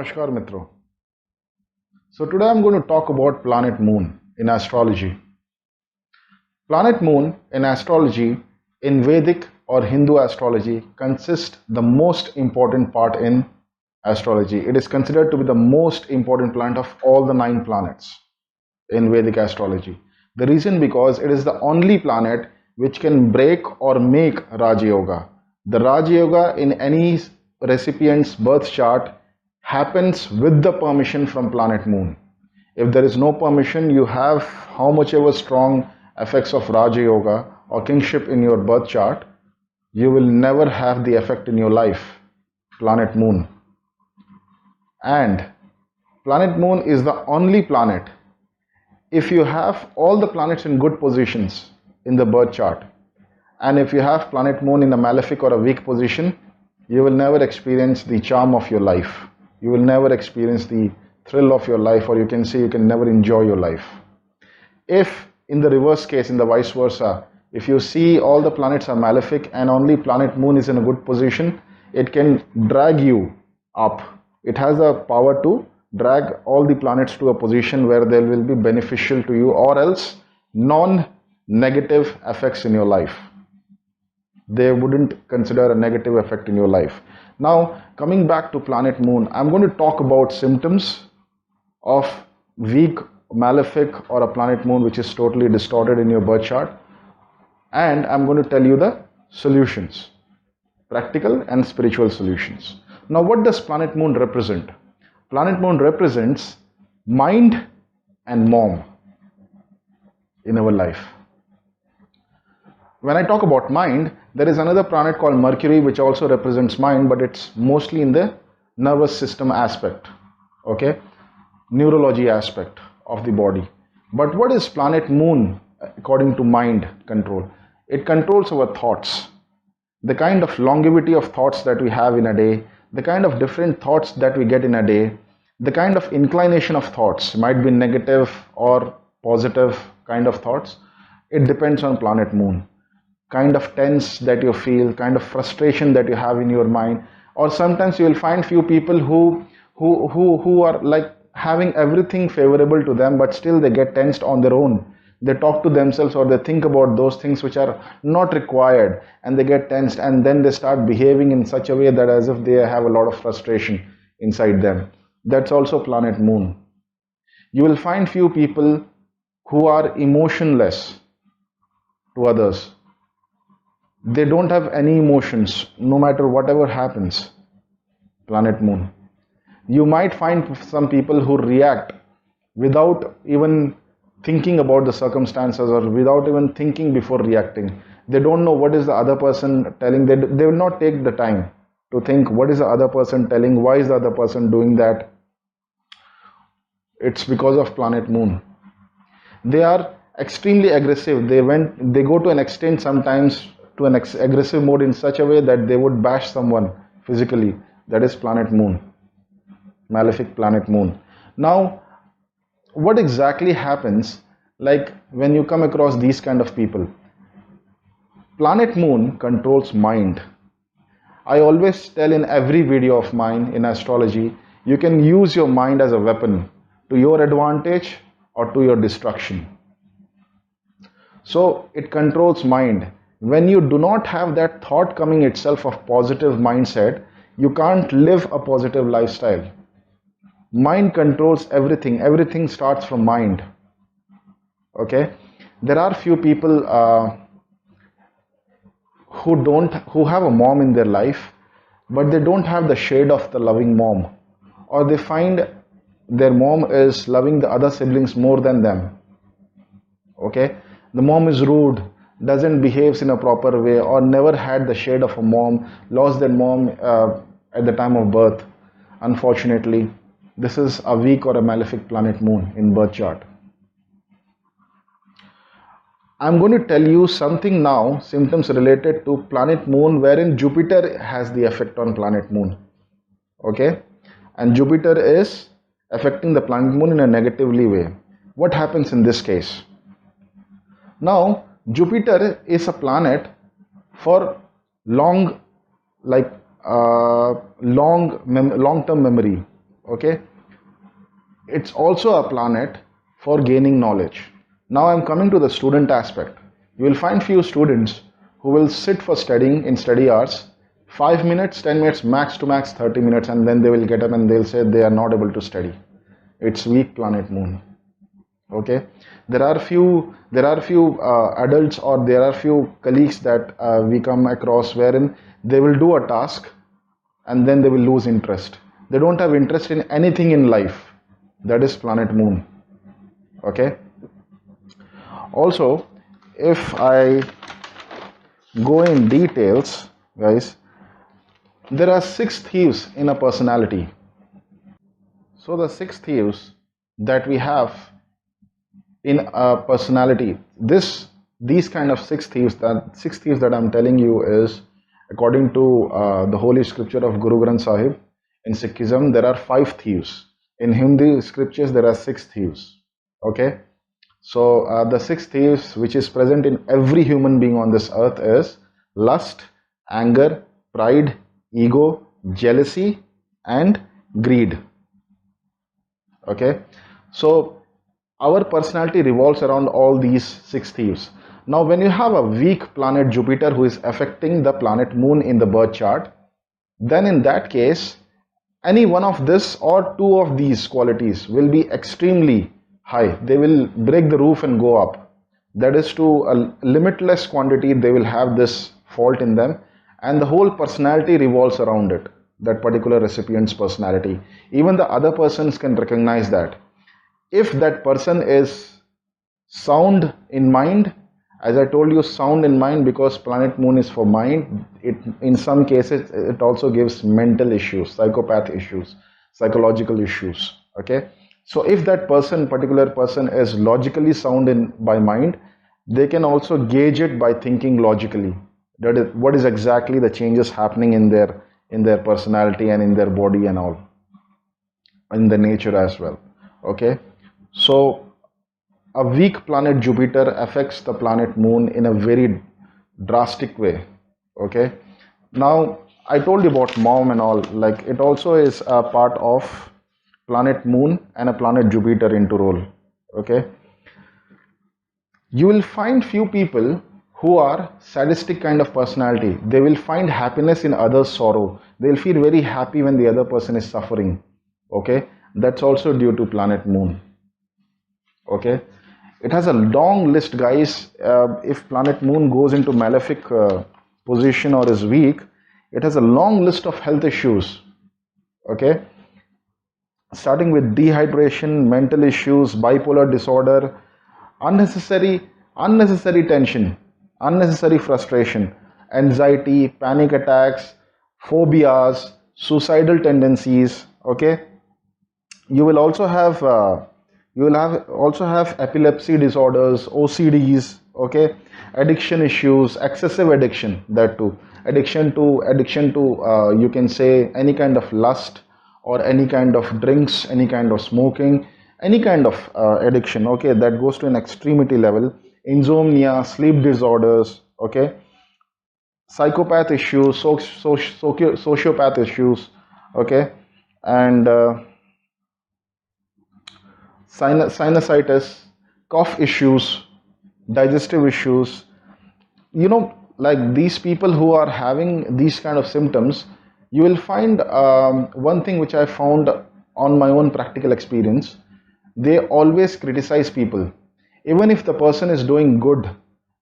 Namaskar Mitro. So today I'm going to talk about planet Moon in astrology. Planet Moon in astrology, in Vedic or Hindu astrology, consists the most important part in astrology. It is considered to be the most important planet of all the 9 planets in Vedic astrology. The reason because it is the only planet which can break or make Raja Yoga. The Raja Yoga in any recipient's birth chart happens with the permission from planet Moon. If there is no permission, you have how much ever strong effects of Raja Yoga or kingship in your birth chart, you will never have the effect in your life, planet Moon. And planet Moon is the only planet. If you have all the planets in good positions in the birth chart, and if you have planet Moon in a malefic or a weak position, you will never experience the charm of your life. You will never experience the thrill of your life, or you can say you can never enjoy your life. If in the reverse case, in the vice versa, if you see all the planets are malefic and only planet Moon is in a good position, it can drag you up. It has the power to drag all the planets to a position where they will be beneficial to you, or else non-negative effects in your life. They wouldn't consider a negative effect in your life. Now, coming back to planet Moon, I'm going to talk about symptoms of weak, malefic, or a planet Moon which is totally distorted in your birth chart. And I'm going to tell you the solutions, practical and spiritual solutions. Now, what does planet Moon represent? Planet Moon represents mind and mom in our life. When I talk about mind, there is another planet called Mercury which also represents mind, but it's mostly in the nervous system aspect, okay, neurology aspect of the body. But what is planet Moon according to mind control? It controls our thoughts, the kind of longevity of thoughts that we have in a day, the kind of different thoughts that we get in a day, the kind of inclination of thoughts, might be negative or positive kind of thoughts. It depends on planet Moon. Kind of tense that you feel, kind of frustration that you have in your mind, or sometimes you will find few people who are like having everything favorable to them, but still they get tensed on their own. They talk to themselves or they think about those things which are not required, and they get tensed, and then they start behaving in such a way that as if they have a lot of frustration inside them. That's also planet Moon. You will find few people who are emotionless to others. They don't have any emotions no matter whatever happens, planet Moon. You might find some people who react without even thinking about the circumstances, or without even thinking before reacting. They don't know what is the other person telling. They will not take the time to think what is the other person telling, why is the other person doing that. It's because of planet Moon. They are extremely aggressive. They go to an extent sometimes to an aggressive mode in such a way that they would bash someone physically. That is planet Moon, malefic planet Moon. Now, what exactly happens like when you come across these kind of people? Planet Moon controls mind. I always tell in every video of mine in astrology, you can use your mind as a weapon to your advantage or to your destruction. So it controls mind. When you do not have that thought coming itself of positive mindset, you can't live a positive lifestyle. Mind controls everything. Everything starts from mind. Okay? There are few people who have a mom in their life, but they don't have the shade of the loving mom, or they find their mom is loving the other siblings more than them. Okay? The mom is rude, doesn't behave in a proper way, or never had the shade of a mom, lost their mom at the time of birth. Unfortunately, this is a weak or a malefic planet Moon in birth chart. I'm going to tell you something now, symptoms related to planet Moon, wherein Jupiter has the effect on planet Moon. Okay? And Jupiter is affecting the planet Moon in a negatively way. What happens in this case? Now, Jupiter is a planet for long-term memory. Okay, it's also a planet for gaining knowledge. Now I'm coming to the student aspect. You will find few students who will sit for studying in study hours 5 minutes, 10 minutes, max to max 30 minutes, and then they will get up and they'll say they are not able to study. It's weak planet moon. Okay, there are few adults, or there are few colleagues that we come across wherein they will do a task and then they will lose interest. They don't have interest in anything in life. That is planet moon. Okay, also, if I go in details, guys, there are six thieves in a personality. So the six thieves that we have in a personality, these kind of six thieves that I'm telling you is according to the holy scripture of Guru Granth Sahib. In Sikhism there are five thieves. In Hindi scriptures there are six thieves. Okay, so the six thieves which is present in every human being on this earth is lust, anger, pride, ego, jealousy, and greed. Okay, so our personality revolves around all these six thieves. Now when you have a weak planet Jupiter who is affecting the planet moon in the birth chart, then in that case any one of this or two of these qualities will be extremely high. They will break the roof and go up. That is, to a limitless quantity they will have this fault in them, and the whole personality revolves around it, that particular recipient's personality. Even the other persons can recognize that. If that person is sound in mind, as I told you, sound in mind, because planet moon is for mind, it in some cases it also gives mental issues, psychopath issues, psychological issues. Okay, so if that particular person is logically sound in by mind, they can also gauge it by thinking logically, that is what is exactly the changes happening in their personality and in their body and all, in the nature as well. Okay, so a weak planet Jupiter affects the planet moon in a very drastic way. Okay, now I told you about mom and all, like it also is a part of planet moon and a planet Jupiter into role. Okay, you will find few people who are sadistic kind of personality. They will find happiness in others' sorrow. They'll feel very happy when the other person is suffering. Okay, that's also due to planet moon. Okay, it has a long list, guys. If planet moon goes into malefic position or is weak, it has a long list of health issues. Okay, starting with dehydration, mental issues, bipolar disorder, unnecessary tension, unnecessary frustration, anxiety, panic attacks, phobias, suicidal tendencies. Okay, you will also have epilepsy disorders, OCDs. Okay, addiction issues, excessive addiction, that too, addiction to you can say any kind of lust, or any kind of drinks, any kind of smoking, any kind of addiction. Okay, that goes to an extremity level. Insomnia, sleep disorders. Okay, psychopath issues, sociopath issues. Okay, and sinusitis, cough issues, digestive issues. Like these people who are having these kind of symptoms, you will find one thing which I found on my own practical experience. They always criticize people. Even if the person is doing good,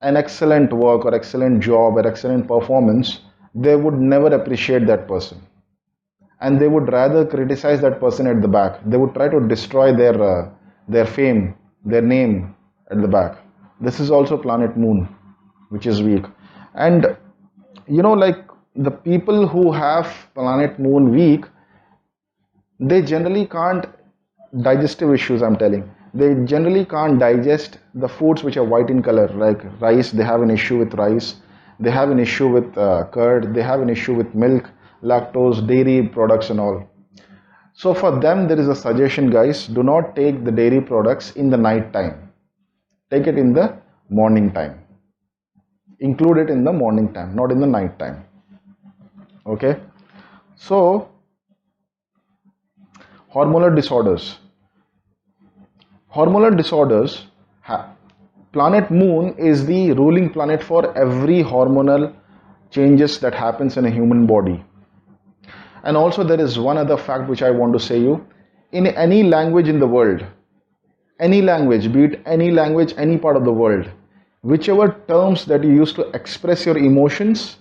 an excellent work or excellent job or excellent performance, they would never appreciate that person, and they would rather criticize that person at the back. They would try to destroy their fame, their name at the back. This is also planet moon, which is weak. And like the people who have planet moon weak, they generally can't digestive issues. I'm telling, they generally can't digest the foods which are white in color, like rice. They have an issue with rice. They have an issue with curd. They have an issue with milk, lactose, dairy products and all. So for them there is a suggestion, guys: do not take the dairy products in the night time. Take it in the morning time. Include it in the morning time, not in the night time. Okay, so Hormonal disorders. Hormonal disorders, planet Moon is the ruling planet for every hormonal changes that happens in a human body. And also there is one other fact which I want to say you. In any language in the world, any language, be it any language, any part of the world, whichever terms that you use to express your emotions,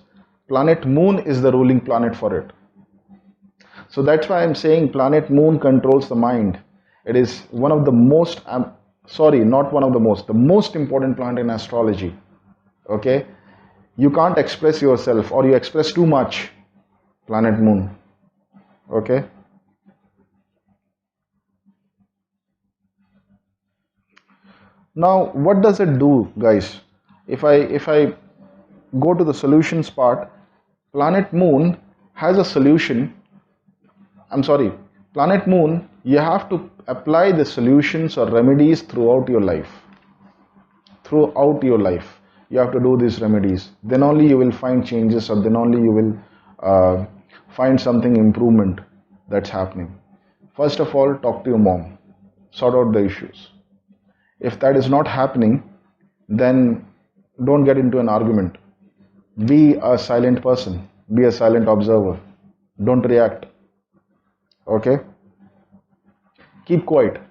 planet Moon is the ruling planet for it. So that's why I'm saying planet Moon controls the mind. It is one of the most, not one of the most important planet in astrology. Okay? You can't express yourself, or you express too much, planet Moon. Okay? Now, what does it do, guys? If I go to the solutions part, planet Moon has a solution. Planet Moon, you have to apply the solutions or remedies throughout your life. Throughout your life, you have to do these remedies. Then only you will find changes, or then only you will find something improvement that's happening. First of all, talk to your mom. Sort out the issues. If that is not happening, then don't get into an argument. Be a silent person. Be a silent observer. Don't react. Okay? Keep quiet.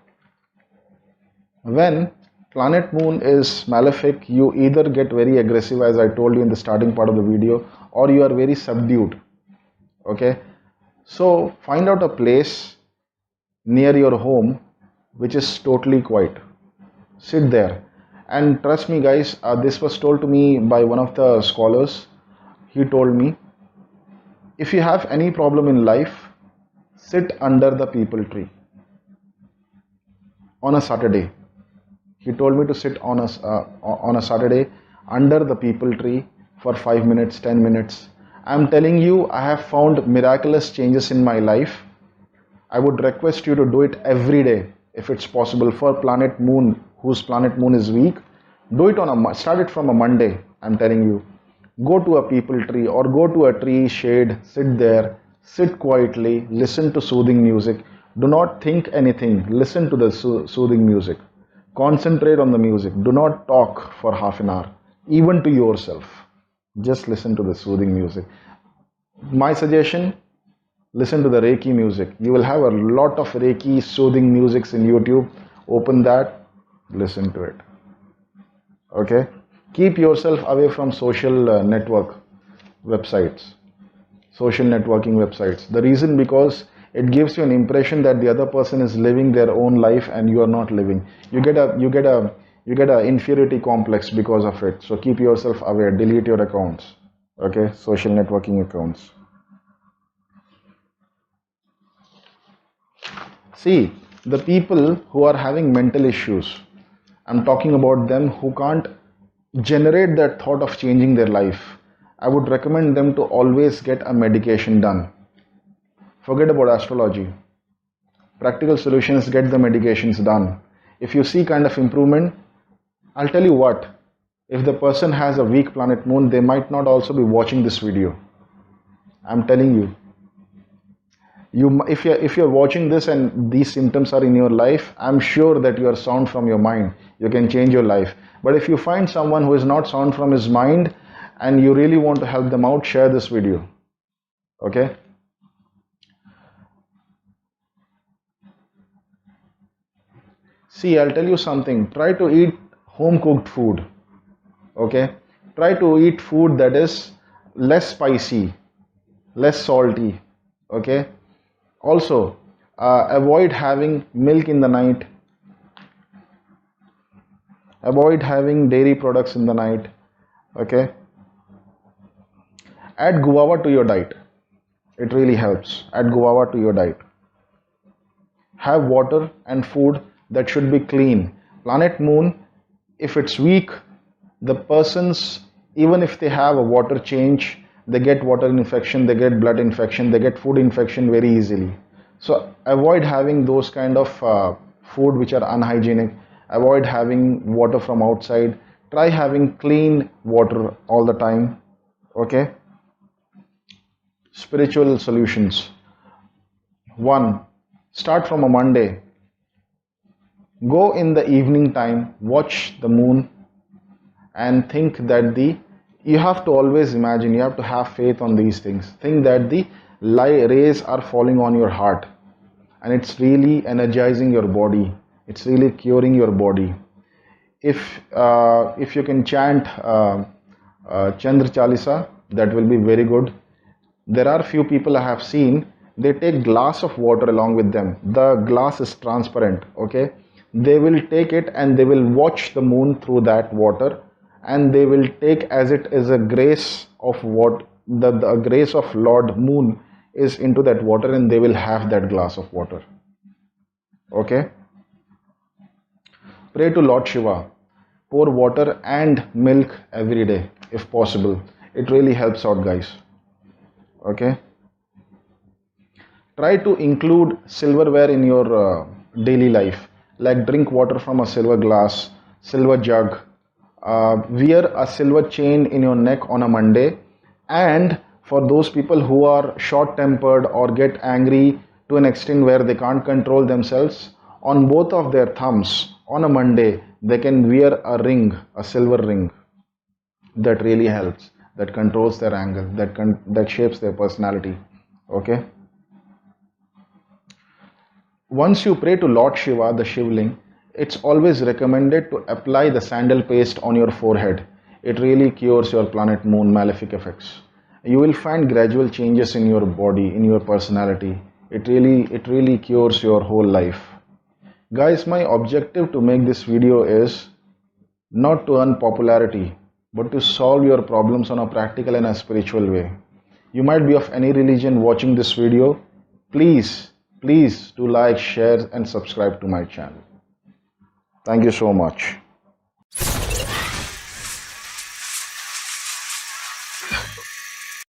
When planet Moon is malefic, you either get very aggressive, as I told you in the starting part of the video, or you are very subdued. Okay? So find out a place near your home which is totally quiet. Sit there. And trust me, guys, this was told to me by one of the scholars. He told me, if you have any problem in life, sit under the peepal tree on a Saturday. He told me to sit on a Saturday under the peepal tree for 5 minutes, 10 minutes. I'm telling you, I have found miraculous changes in my life. I would request you to do it every day if it's possible. For planet Moon, whose planet Moon is weak, do it start it from a Monday. I'm telling you, go to a peepal tree or go to a tree shade, sit there, sit quietly, listen to soothing music. Do not think anything, listen to the soothing music. Concentrate on the music. Do not talk for half an hour, even to yourself. Just listen to the soothing music. My suggestion, listen to the Reiki music. You will have a lot of Reiki soothing musics in YouTube. Open that, listen to it. Okay? Keep yourself away from social network websites, social networking websites. The reason, because it gives you an impression that the other person is living their own life and you are not living. You get a inferiority complex because of it. So keep yourself aware. Delete your accounts. Okay, social networking accounts. See, the people who are having mental issues, I'm talking about them who can't generate that thought of changing their life. I would recommend them to always get a medication done. Forget about astrology. Practical solutions, get the medications done. If you see kind of improvement, I'll tell you what, if the person has a weak planet Moon, they might not also be watching this video. I'm telling you. If you're watching this and these symptoms are in your life, I'm sure that you are sound from your mind. You can change your life. But if you find someone who is not sound from his mind and you really want to help them out, share this video. Okay? See, I'll tell you something. Try to eat home cooked food. Okay? Try to eat food that is less spicy, less salty. Okay? Also, avoid having milk in the night. Avoid having dairy products in the night. Okay? Add guava to your diet. It really helps. Add guava to your diet. Have water and food that should be clean. Planet Moon, if it's weak, the persons, even if they have a water change, they get water infection, they get blood infection, they get food infection very easily. So avoid having those kind of food which are unhygienic. Avoid having water from outside. Try having clean water all the time. Okay? Spiritual solutions. 1. Start from a Monday. Go in the evening time, watch the moon, and think that you have to always imagine, you have to have faith on these things. Think that the light rays are falling on your heart, and it's really energizing your body. It's really curing your body. If you can chant Chandra Chalisa, that will be very good. There are few people I have seen, they take glass of water along with them. The glass is transparent, okay? They will take it and they will watch the moon through that water, and they will take as it is a grace of what the grace of Lord Moon is into that water, and they will have that glass of water. Okay? Pray to Lord Shiva. Pour water and milk every day if possible. It really helps out, guys. Okay? Try to include silverware in your daily life, like drink water from a silver glass, silver jug, wear a silver chain in your neck on a Monday, and for those people who are short tempered or get angry to an extent where they can't control themselves, on both of their thumbs on a Monday they can wear a ring, a silver ring. That really helps, that controls their anger, that shapes their personality. Okay? Once you pray to Lord Shiva, the Shivling, it's always recommended to apply the sandal paste on your forehead. It really cures your planet moon malefic effects. You will find gradual changes in your body, in your personality. It really cures your whole life. Guys, my objective to make this video is not to earn popularity, but to solve your problems on a practical and a spiritual way. You might be of any religion watching this video. Please do like, share and subscribe to my channel. Thank you so much.